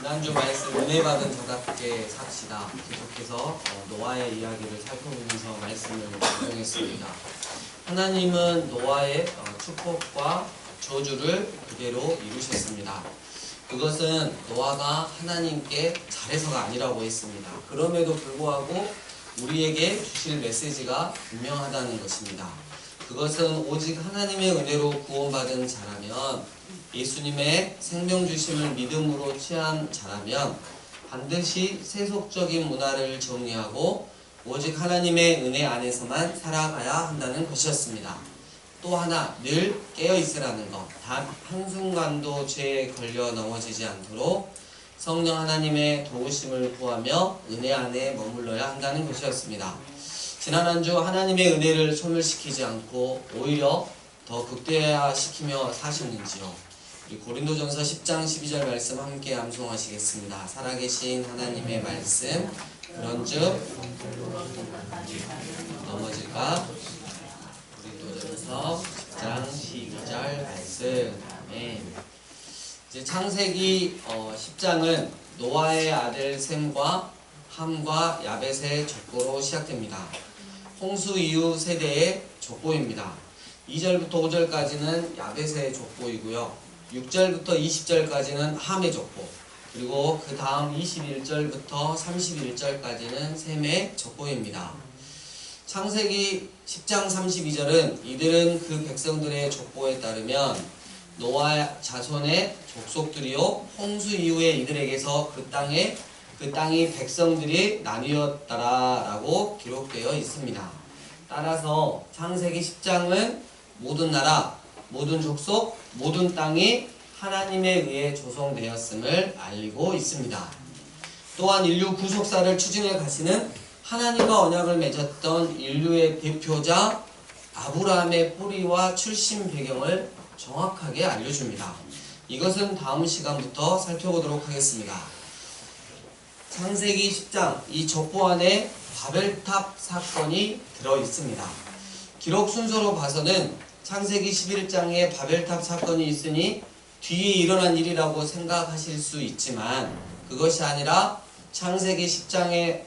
지난주 말씀 은혜 받은 자답게 삽시다. 계속해서 노아의 이야기를 살펴보면서 말씀을 적용했습니다. 하나님은 노아의 축복과 저주를 그대로 이루셨습니다. 그것은 노아가 하나님께 잘해서가 아니라고 했습니다. 그럼에도 불구하고 우리에게 주실 메시지가 분명하다는 것입니다. 그것은 오직 하나님의 은혜로 구원받은 자라면, 예수님의 생명 주심을 믿음으로 취한 자라면 반드시 세속적인 문화를 정리하고 오직 하나님의 은혜 안에서만 살아가야 한다는 것이었습니다. 또 하나, 늘 깨어있으라는 것, 단 한순간도 죄에 걸려 넘어지지 않도록 성령 하나님의 도우심을 구하며 은혜 안에 머물러야 한다는 것이었습니다. 지난 한 주 하나님의 은혜를 소멸시키지 않고 오히려 더 극대화시키며 사셨는지요. 우리 고린도전서 10장 12절 말씀 함께 암송하시겠습니다. 살아계신 하나님의 말씀, 그런즉 넘어질까? 고린도전서 10장 12절 말씀. 아멘. 이제 창세기 10장은 노아의 아들 셈과 함과 야벳의 족보로 시작됩니다. 홍수 이후 세대의 족보입니다. 2절부터 5절까지는 야벳의 족보이고요. 6절부터 20절까지는 함의 족보, 그리고 그 다음 21절부터 31절까지는 셈의 족보입니다. 창세기 10장 32절은 이들은 그 백성들의 족보에 따르면 노아 자손의 족속들이요 홍수 이후에 이들에게서 그 땅이 백성들이 나뉘었더라 라고 기록되어 있습니다. 따라서 창세기 10장은 모든 나라, 모든 족속, 모든 땅이 하나님에 의해 조성되었음을 알리고 있습니다. 또한 인류 구속사를 추진해 가시는 하나님과 언약을 맺었던 인류의 대표자 아브라함의 뿌리와 출신 배경을 정확하게 알려줍니다. 이것은 다음 시간부터 살펴보도록 하겠습니다. 창세기 10장, 이 족보 안에 바벨탑 사건이 들어있습니다. 기록 순서로 봐서는 창세기 11장에 바벨탑 사건이 있으니 뒤에 일어난 일이라고 생각하실 수 있지만 그것이 아니라 창세기 10장의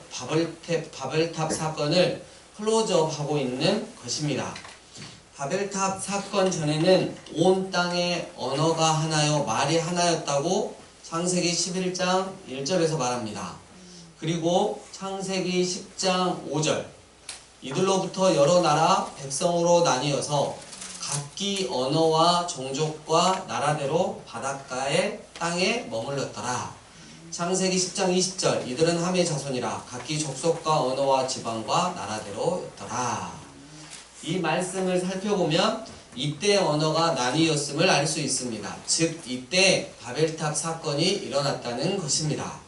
바벨탑 사건을 클로즈업하고 있는 것입니다. 바벨탑 사건 전에는 온 땅의 언어가 하나요, 말이 하나였다고 창세기 11장 1절에서 말합니다. 그리고 창세기 10장 5절, 이들로부터 여러 나라 백성으로 나뉘어서 각기 언어와 종족과 나라대로 바닷가의 땅에 머물렀더라. 창세기 10장 20절, 이들은 함의 자손이라 각기 족속과 언어와 지방과 나라대로였더라. 이 말씀을 살펴보면 이때 언어가 나뉘었음을 알 수 있습니다. 즉 이때 바벨탑 사건이 일어났다는 것입니다.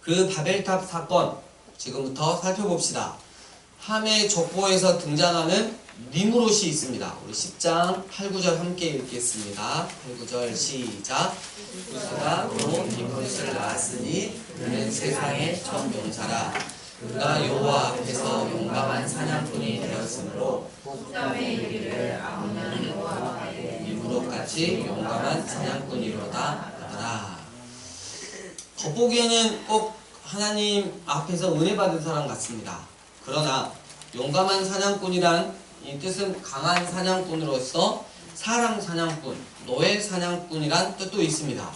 그 바벨탑 사건 지금부터 살펴봅시다. 함의 족보에서 등장하는 니므롯이 있습니다. 우리 10장 8, 9절 함께 읽겠습니다. 8, 9절 시작. 구스가 또 니므롯을 낳았으니 그는 세상의 첫 용사라. 그가 여호와 앞에서 용감한 사냥꾼이 되었으므로 복담의 이르기를 아무는 여호와 앞에 니므롯같이 용감한 사냥꾼이로다 하더라. 겉보기에는 꼭 하나님 앞에서 은혜 받은 사람 같습니다. 그러나 용감한 사냥꾼이란 이 뜻은 강한 사냥꾼으로서 사랑 사냥꾼, 노예 사냥꾼이란 뜻도 있습니다.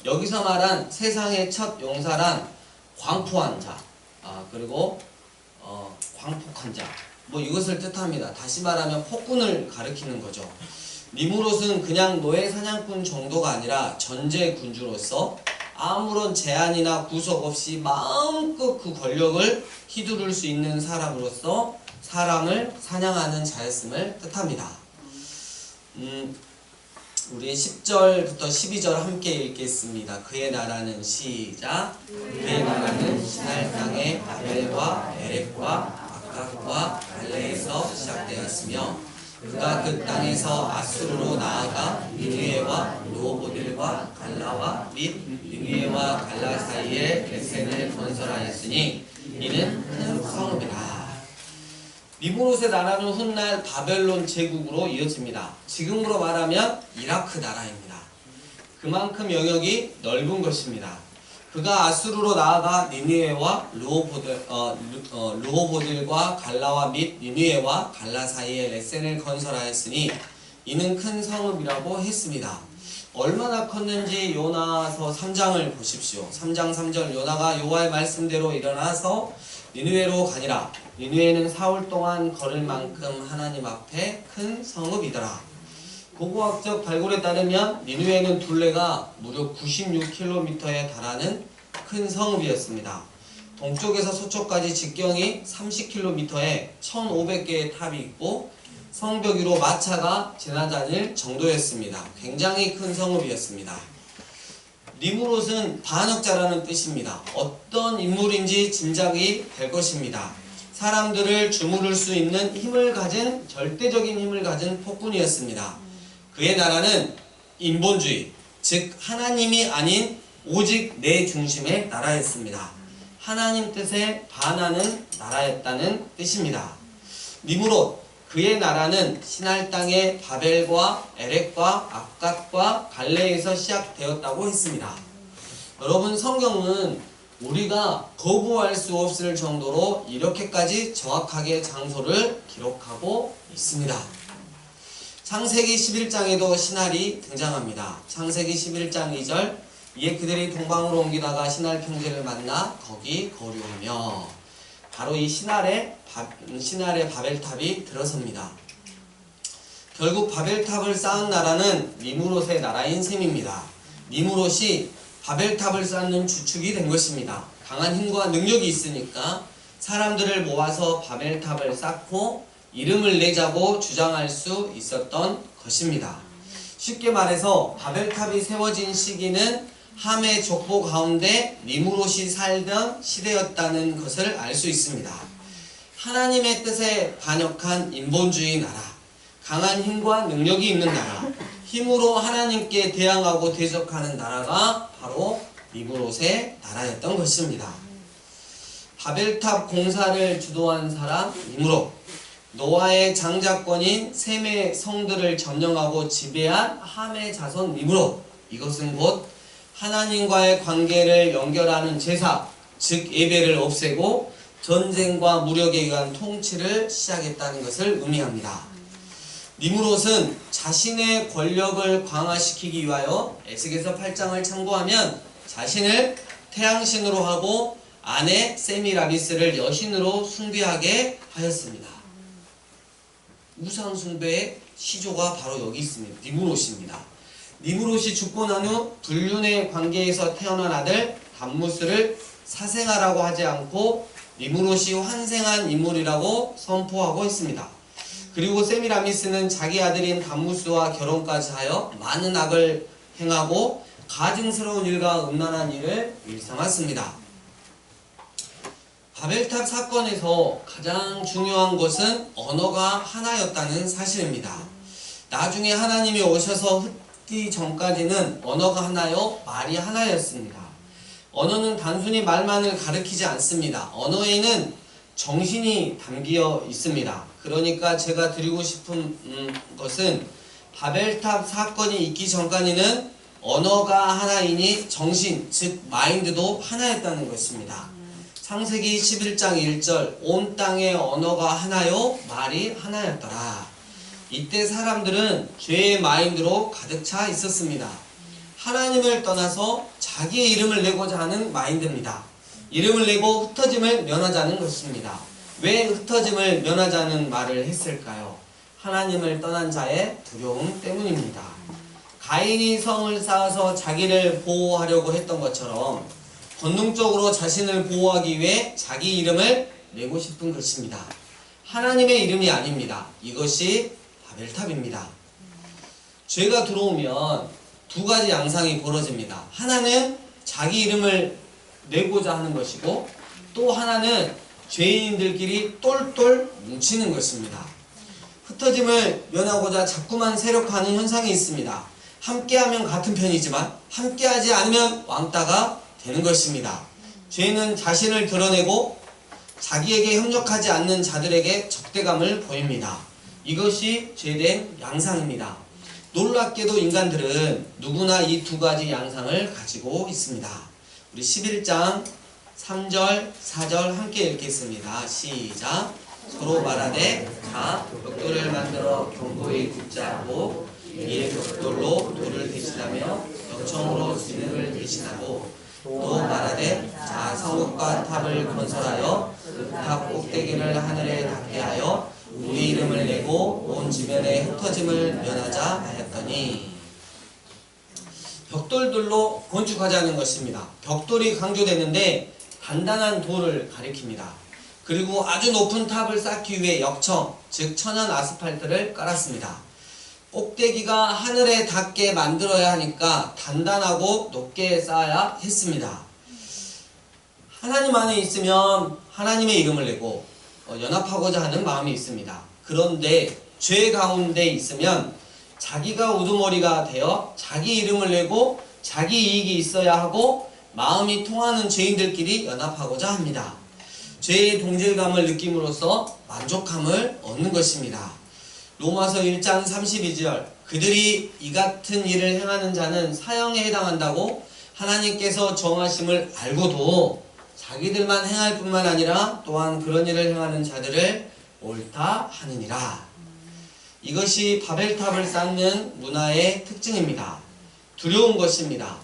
여기서 말한 세상의 첫 용사란 광포한 자, 그리고 광폭한 자, 이것을 뜻합니다. 다시 말하면 폭군을 가리키는 거죠. 니므롯은 그냥 노예 사냥꾼 정도가 아니라 전제 군주로서 아무런 제한이나 구속 없이 마음껏 그 권력을 휘두를 수 있는 사람으로서 사람을 사냥하는 자였음을 뜻합니다. 우리 10절부터 12절 함께 읽겠습니다. 그의 나라는 시작. 그의 나라는 시날 땅의 바벨과 에렉과 아각과 갈레에서 시작되었으며 그가 그 땅에서 아수르로 나아가 니느웨와 르호보딜과 갈라와 및 니느웨와 갈라 사이에 베센을 건설하였으니 이는 큰 성읍이라. 니므롯의 나라는 훗날 바벨론 제국으로 이어집니다. 지금으로 말하면 이라크 나라입니다. 그만큼 영역이 넓은 것입니다. 그가 아수르로 나아가 니느웨와 르호보들과 갈라와 및 니느웨와 갈라 사이에 레센을 건설하였으니 이는 큰 성읍이라고 했습니다. 얼마나 컸는지 요나서 3장을 보십시오. 3장 3절 요나가 여호와의 말씀대로 일어나서 니느웨로 가니라. 니느웨는 사흘 동안 걸을 만큼 하나님 앞에 큰 성읍이더라. 고고학적 발굴에 따르면 니느웨는 둘레가 무려 96km에 달하는 큰 성읍이었습니다. 동쪽에서 서쪽까지 직경이 30km에 1500개의 탑이 있고 성벽 위로 마차가 지나다닐 정도였습니다. 굉장히 큰 성읍이었습니다. 니무롯은 반역자라는 뜻입니다. 어떤 인물인지 짐작이 될 것입니다. 사람들을 주무를 수 있는 힘을 가진 절대적인 힘을 가진 폭군이었습니다. 그의 나라는 인본주의, 즉 하나님이 아닌 오직 내 중심의 나라였습니다. 하나님 뜻에 반하는 나라였다는 뜻입니다. 니무롯, 그의 나라는 시날 땅의 바벨과 에렉과 압갓과 갈레에서 시작되었다고 했습니다. 여러분, 성경은 우리가 거부할 수 없을 정도로 이렇게까지 정확하게 장소를 기록하고 있습니다. 창세기 11장에도 시날이 등장합니다. 창세기 11장 2절 이에 그들이 동방으로 옮기다가 시날 평지를 만나 거기 거류하며 바로 이 시날의 바벨탑이 들어섭니다. 결국 바벨탑을 쌓은 나라는 니무롯의 나라인 셈입니다. 니무롯이 바벨탑을 쌓는 주축이 된 것입니다. 강한 힘과 능력이 있으니까 사람들을 모아서 바벨탑을 쌓고 이름을 내자고 주장할 수 있었던 것입니다. 쉽게 말해서 바벨탑이 세워진 시기는 함의 족보 가운데 니무롯이 살던 시대였다는 것을 알 수 있습니다. 하나님의 뜻에 반역한 인본주의 나라, 강한 힘과 능력이 있는 나라, 힘으로 하나님께 대항하고 대적하는 나라가 바로 니무롯의 나라였던 것입니다. 바벨탑 공사를 주도한 사람 니무롯, 노아의 장자권인 셈의 성들을 점령하고 지배한 함의 자손 니무롯, 이것은 곧 하나님과의 관계를 연결하는 제사, 즉 예배를 없애고 전쟁과 무력에 의한 통치를 시작했다는 것을 의미합니다. 니무롯은 자신의 권력을 강화시키기 위하여 에스겔서 8장을 참고하면 자신을 태양신으로 하고 아내 세미라비스를 여신으로 숭배하게 하였습니다. 우상 숭배의 시조가 바로 여기 있습니다. 니무롯입니다. 니무롯이 죽고 난 후 불륜의 관계에서 태어난 아들 담무스를 사생아라고 하지 않고 니무롯이 환생한 인물이라고 선포하고 있습니다. 그리고 세미라미스는 자기 아들인 담무스와 결혼까지 하여 많은 악을 행하고 가증스러운 일과 음란한 일을 일삼았습니다. 바벨탑 사건에서 가장 중요한 것은 언어가 하나였다는 사실입니다. 나중에 하나님이 오셔서 흩기 전까지는 언어가 하나요, 말이 하나였습니다. 언어는 단순히 말만을 가리키지 않습니다. 언어에는 정신이 담겨 있습니다. 그러니까 제가 드리고 싶은 것은 바벨탑 사건이 있기 전까지는 언어가 하나이니 정신, 즉 마인드도 하나였다는 것입니다. 창세기 11장 1절 온 땅의 언어가 하나요, 말이 하나였더라. 이때 사람들은 죄의 마인드로 가득 차 있었습니다. 하나님을 떠나서 자기의 이름을 내고자 하는 마인드입니다. 이름을 내고 흩어짐을 면하자는 것입니다. 왜 흩어짐을 면하자는 말을 했을까요? 하나님을 떠난 자의 두려움 때문입니다. 가인이 성을 쌓아서 자기를 보호하려고 했던 것처럼 본능적으로 자신을 보호하기 위해 자기 이름을 내고 싶은 것입니다. 하나님의 이름이 아닙니다. 이것이 바벨탑입니다. 죄가 들어오면 두 가지 양상이 벌어집니다. 하나는 자기 이름을 내고자 하는 것이고 또 하나는 죄인들끼리 똘똘 뭉치는 것입니다. 흩어짐을 면하고자 자꾸만 세력화하는 현상이 있습니다. 함께하면 같은 편이지만 함께하지 않으면 왕따가 되는 것입니다. 죄는 자신을 드러내고 자기에게 협력하지 않는 자들에게 적대감을 보입니다. 이것이 죄된 양상입니다. 놀랍게도 인간들은 누구나 이 두 가지 양상을 가지고 있습니다. 우리 11장 3절, 4절 함께 읽겠습니다. 시작. 서로 말하되 자 벽돌을 만들어 견고히 붙자고 이에 벽돌로 돌을 대신하며 역청으로 진흙을 대신하고 또 말하되 자 성읍과 탑을 건설하여 그 탑 꼭대기를 하늘에 닿게 하여 우리 이름을 내고 온 지면에 흩어짐을 면하자 하였더니 벽돌들로 건축하자는 것입니다. 벽돌이 강조되는데 단단한 돌을 가리킵니다. 그리고 아주 높은 탑을 쌓기 위해 역청, 즉 천연 아스팔트를 깔았습니다. 꼭대기가 하늘에 닿게 만들어야 하니까 단단하고 높게 쌓아야 했습니다. 하나님 안에 있으면 하나님의 이름을 내고 연합하고자 하는 마음이 있습니다. 그런데 죄 가운데 있으면 자기가 우두머리가 되어 자기 이름을 내고 자기 이익이 있어야 하고 마음이 통하는 죄인들끼리 연합하고자 합니다. 죄의 동질감을 느낌으로써 만족함을 얻는 것입니다. 로마서 1장 32절 그들이 이 같은 일을 행하는 자는 사형에 해당한다고 하나님께서 정하심을 알고도 자기들만 행할 뿐만 아니라 또한 그런 일을 행하는 자들을 옳다 하느니라. 이것이 바벨탑을 쌓는 문화의 특징입니다. 두려운 것입니다.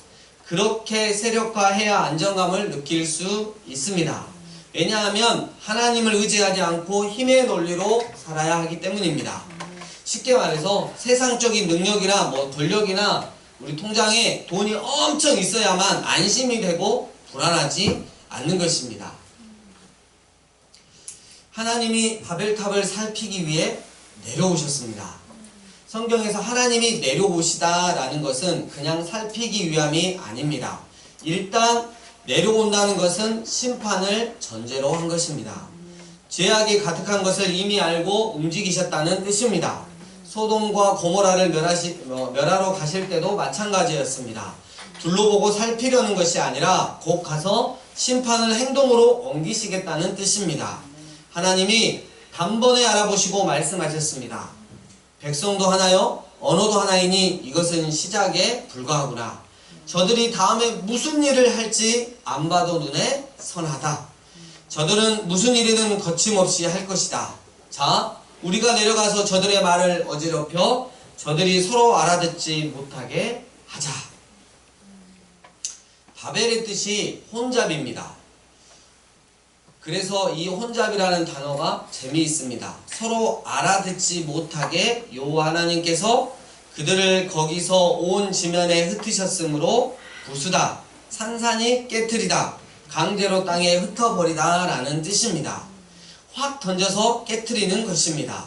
그렇게 세력화해야 안정감을 느낄 수 있습니다. 왜냐하면 하나님을 의지하지 않고 힘의 논리로 살아야 하기 때문입니다. 쉽게 말해서 세상적인 능력이나 권력이나 우리 통장에 돈이 엄청 있어야만 안심이 되고 불안하지 않는 것입니다. 하나님이 바벨탑을 살피기 위해 내려오셨습니다. 성경에서 하나님이 내려오시다 라는 것은 그냥 살피기 위함이 아닙니다. 일단 내려온다는 것은 심판을 전제로 한 것입니다. 죄악이 가득한 것을 이미 알고 움직이셨다는 뜻입니다. 소돔과 고모라를 멸하러 가실 때도 마찬가지였습니다. 둘러보고 살피려는 것이 아니라 곧 가서 심판을 행동으로 옮기시겠다는 뜻입니다. 하나님이 단번에 알아보시고 말씀하셨습니다. 백성도 하나요? 언어도 하나이니 이것은 시작에 불과하구나. 저들이 다음에 무슨 일을 할지 안 봐도 눈에 선하다. 저들은 무슨 일이든 거침없이 할 것이다. 자, 우리가 내려가서 저들의 말을 어지럽혀 저들이 서로 알아듣지 못하게 하자. 바벨의 뜻이 혼잡입니다. 그래서 이 혼잡이라는 단어가 재미있습니다. 서로 알아듣지 못하게 여호와 하나님께서 그들을 거기서 온 지면에 흩으셨으므로 부수다, 산산이 깨트리다, 강제로 땅에 흩어버리다 라는 뜻입니다. 확 던져서 깨트리는 것입니다.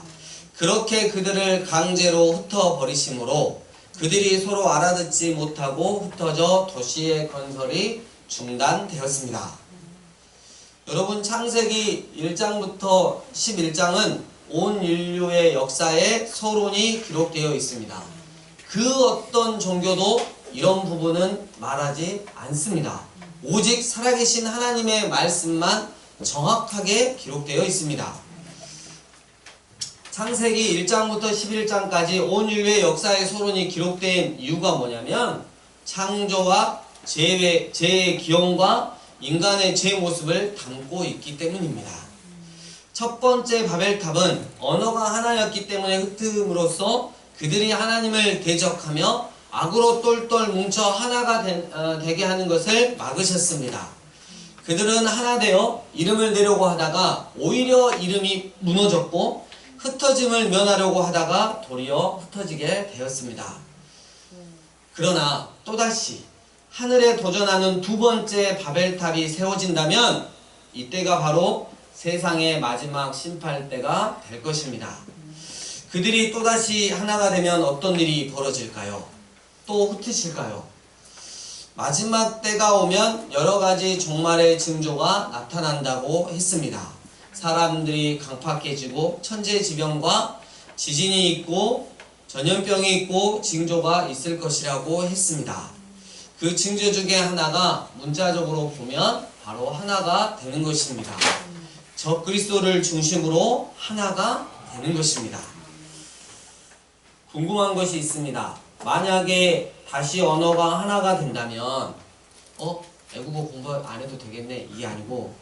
그렇게 그들을 강제로 흩어버리심으로 그들이 서로 알아듣지 못하고 흩어져 도시의 건설이 중단되었습니다. 여러분, 창세기 1장부터 11장은 온 인류의 역사에 서론이 기록되어 있습니다. 그 어떤 종교도 이런 부분은 말하지 않습니다. 오직 살아계신 하나님의 말씀만 정확하게 기록되어 있습니다. 창세기 1장부터 11장까지 온 인류의 역사의 서론이 기록된 이유가 뭐냐면 창조와 죄의 기원과 인간의 죄 모습을 담고 있기 때문입니다. 첫 번째 바벨탑은 언어가 하나였기 때문에 흩음으로써 그들이 하나님을 대적하며 악으로 똘똘 뭉쳐 하나가 되게 하는 것을 막으셨습니다. 그들은 하나 되어 이름을 내려고 하다가 오히려 이름이 무너졌고 흩어짐을 면하려고 하다가 도리어 흩어지게 되었습니다. 그러나 또다시 하늘에 도전하는 두 번째 바벨탑이 세워진다면 이때가 바로 세상의 마지막 심판 때가 될 것입니다. 그들이 또다시 하나가 되면 어떤 일이 벌어질까요? 또 흩으실까요? 마지막 때가 오면 여러 가지 종말의 징조가 나타난다고 했습니다. 사람들이 강팍해지고 천재지변과 지진이 있고 전염병이 있고 징조가 있을 것이라고 했습니다. 그 징조 중에 하나가 문자적으로 보면 바로 하나가 되는 것입니다. 적 그리스도를 중심으로 하나가 되는 것입니다. 궁금한 것이 있습니다. 만약에 다시 언어가 하나가 된다면 외국어 공부 안 해도 되겠네, 이게 아니고,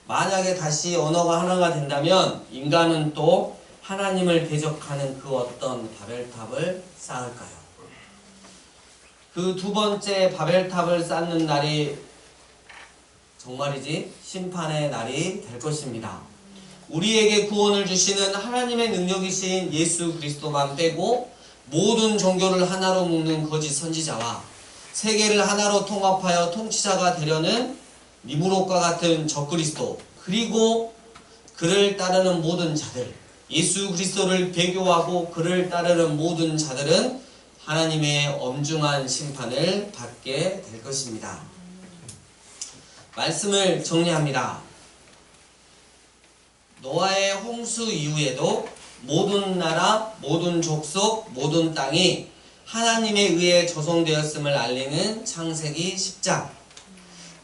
만약에 다시 언어가 하나가 된다면 인간은 또 하나님을 대적하는 그 어떤 바벨탑을 쌓을까요? 그 두 번째 바벨탑을 쌓는 날이 정말이지 심판의 날이 될 것입니다. 우리에게 구원을 주시는 하나님의 능력이신 예수 그리스도만 빼고 모든 종교를 하나로 묶는 거짓 선지자와 세계를 하나로 통합하여 통치자가 되려는 니무롯과 같은 적그리스도, 그리고 그를 따르는 모든 자들, 예수 그리스도를 배교하고 그를 따르는 모든 자들은 하나님의 엄중한 심판을 받게 될 것입니다. 말씀을 정리합니다. 노아의 홍수 이후에도 모든 나라, 모든 족속, 모든 땅이 하나님에 의해 조성되었음을 알리는 창세기 10장.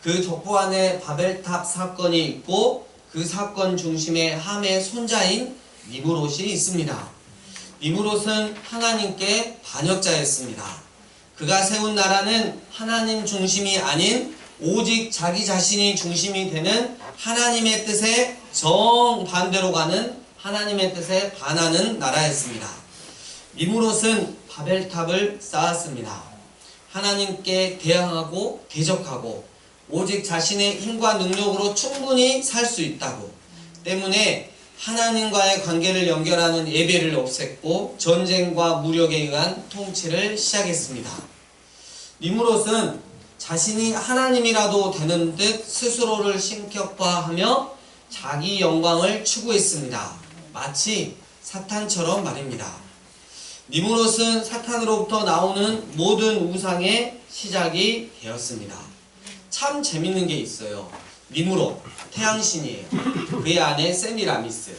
그 족보 안에 바벨탑 사건이 있고 그 사건 중심에 함의 손자인 니무롯이 있습니다. 니무롯은 하나님께 반역자였습니다. 그가 세운 나라는 하나님 중심이 아닌 오직 자기 자신이 중심이 되는 하나님의 뜻에 정반대로 가는 하나님의 뜻에 반하는 나라였습니다. 니무롯은 바벨탑을 쌓았습니다. 하나님께 대항하고 대적하고 오직 자신의 힘과 능력으로 충분히 살 수 있다고 때문에 하나님과의 관계를 연결하는 예배를 없앴고 전쟁과 무력에 의한 통치를 시작했습니다. 니무롯은 자신이 하나님이라도 되는 듯 스스로를 신격화하며 자기 영광을 추구했습니다. 마치 사탄처럼 말입니다. 니무롯은 사탄으로부터 나오는 모든 우상의 시작이 되었습니다. 참 재밌는 게 있어요. 니무롯, 태양신이에요. 그의 아내 세미라미스,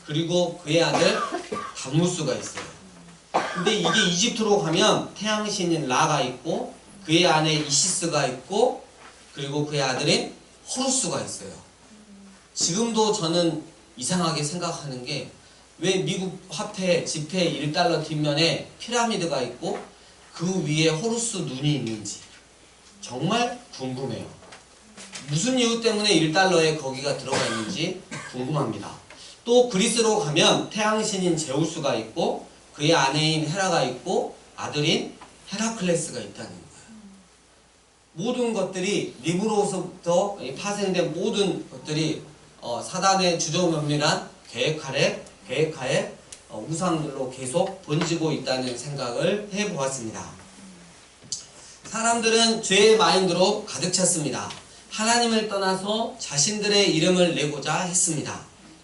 그리고 그의 아들 담무스가 있어요. 근데 이게 이집트로 가면 태양신인 라가 있고 그의 아내 이시스가 있고 그리고 그의 아들인 호루스가 있어요. 지금도 저는 이상하게 생각하는 게 왜 미국 화폐 지폐 1달러 뒷면에 피라미드가 있고 그 위에 호루스 눈이 있는지 정말 궁금해요. 무슨 이유 때문에 1달러에 거기가 들어가 있는지 궁금합니다. 또 그리스로 가면 태양신인 제우스가 있고 그의 아내인 헤라가 있고 아들인 헤라클레스가 있다는 거예요. 모든 것들이 니무롯으로부터 파생된 모든 것들이 사단의 주저면밀한 계획하에 우상들로 계속 번지고 있다는 생각을 해보았습니다. 사람들은 죄의 마인드로 가득 찼습니다. 하나님을 떠나서 자신들의 이름을 내고자 했습니다.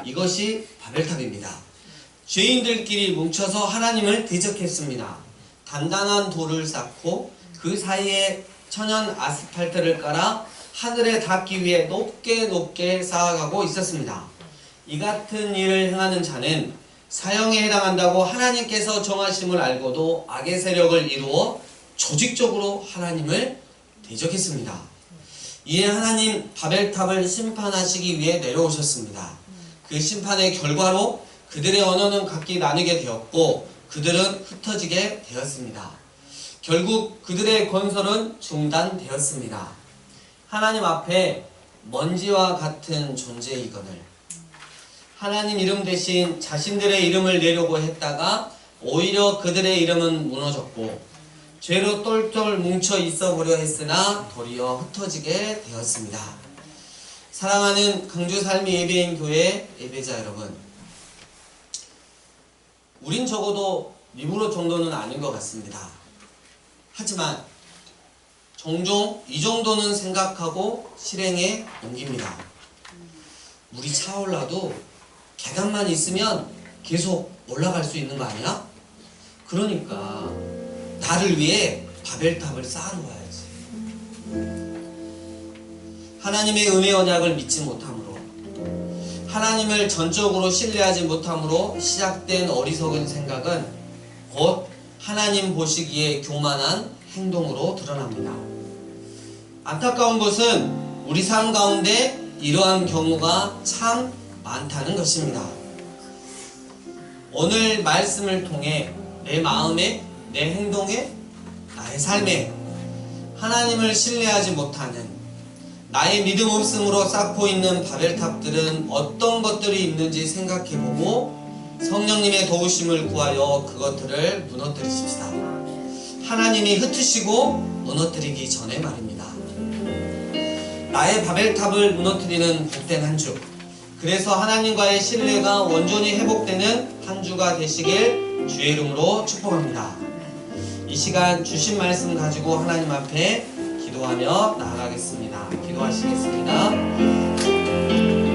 이것이 바벨탑입니다. 죄인들끼리 뭉쳐서 하나님을 대적했습니다. 단단한 돌을 쌓고 그 사이에 천연 아스팔트를 깔아 하늘에 닿기 위해 높게 쌓아가고 있었습니다. 이 같은 일을 행하는 자는 사형에 해당한다고 하나님께서 정하심을 알고도 악의 세력을 이루어 조직적으로 하나님을 대적했습니다. 이에 하나님 바벨탑을 심판하시기 위해 내려오셨습니다. 그 심판의 결과로 그들의 언어는 각기 나누게 되었고 그들은 흩어지게 되었습니다. 결국 그들의 건설은 중단되었습니다. 하나님 앞에 먼지와 같은 존재이거늘 하나님 이름 대신 자신들의 이름을 내려고 했다가 오히려 그들의 이름은 무너졌고 죄로 똘똘 뭉쳐 있어 보려 했으나 도리어 흩어지게 되었습니다. 사랑하는 강주살미 예배인 교회 예배자 여러분, 우린 적어도 니무롯 정도는 아닌 것 같습니다. 하지만 종종 이 정도는 생각하고 실행에 옮깁니다. 물이 차올라도 계단만 있으면 계속 올라갈 수 있는 거 아니야? 그러니까 나를 위해 바벨탑을 쌓아놓아야지. 하나님의 은혜 언약을 믿지 못함으로 하나님을 전적으로 신뢰하지 못함으로 시작된 어리석은 생각은 곧 하나님 보시기에 교만한 행동으로 드러납니다. 안타까운 것은 우리 삶 가운데 이러한 경우가 참 많다는 것입니다. 오늘 말씀을 통해 내 마음에, 내 행동에, 나의 삶에 하나님을 신뢰하지 못하는, 나의 믿음 없음으로 쌓고 있는 바벨탑들은 어떤 것들이 있는지 생각해보고 성령님의 도우심을 구하여 그것들을 무너뜨리십시다. 하나님이 흩으시고 무너뜨리기 전에 말입니다. 나의 바벨탑을 무너뜨리는 복된 한 주, 그래서 하나님과의 신뢰가 온전히 회복되는 한 주가 되시길 주의 이름으로 축복합니다. 이 시간 주신 말씀 가지고 하나님 앞에 기도하며 나아가겠습니다. 기도하시겠습니다.